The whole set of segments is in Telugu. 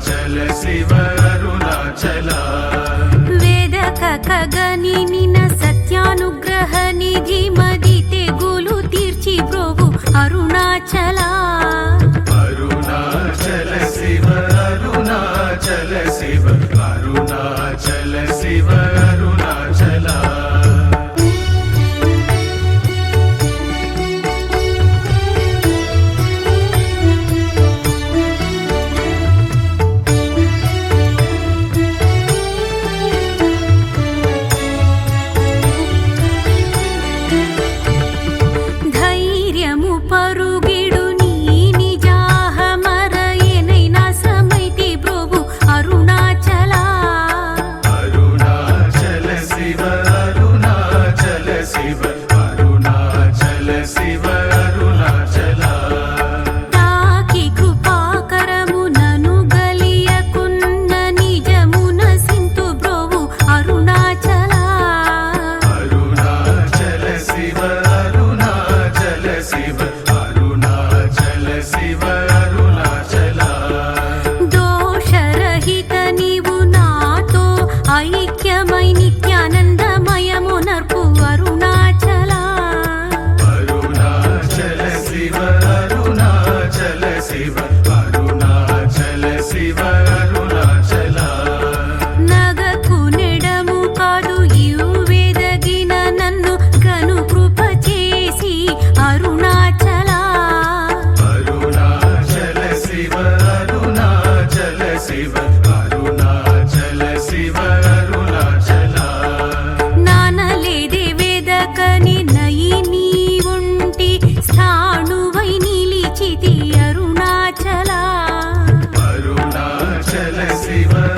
అరుణాచల శివ అరుణాచల వేదక ఖగని నిన సత్యానుగ్రహ నిధి మది తెగులు తీర్చి ప్రోగు అరుణాచల అరుణాచల శివ అరుణాచల శివ అరుణాచల శివ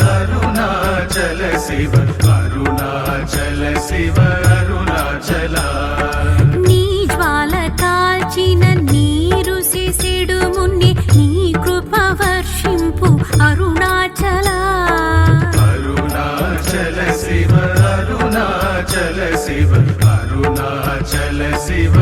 అరుణాచల శివ అరుణాచల శివ అరుణాచల నీ జ్వాల కాల్చిన నీరు శిశిడు మున్ని నీ కృప వర్షింపు అరుణాచల అరుణాచల శివ అరుణాచల శివ అరుణాచల శివ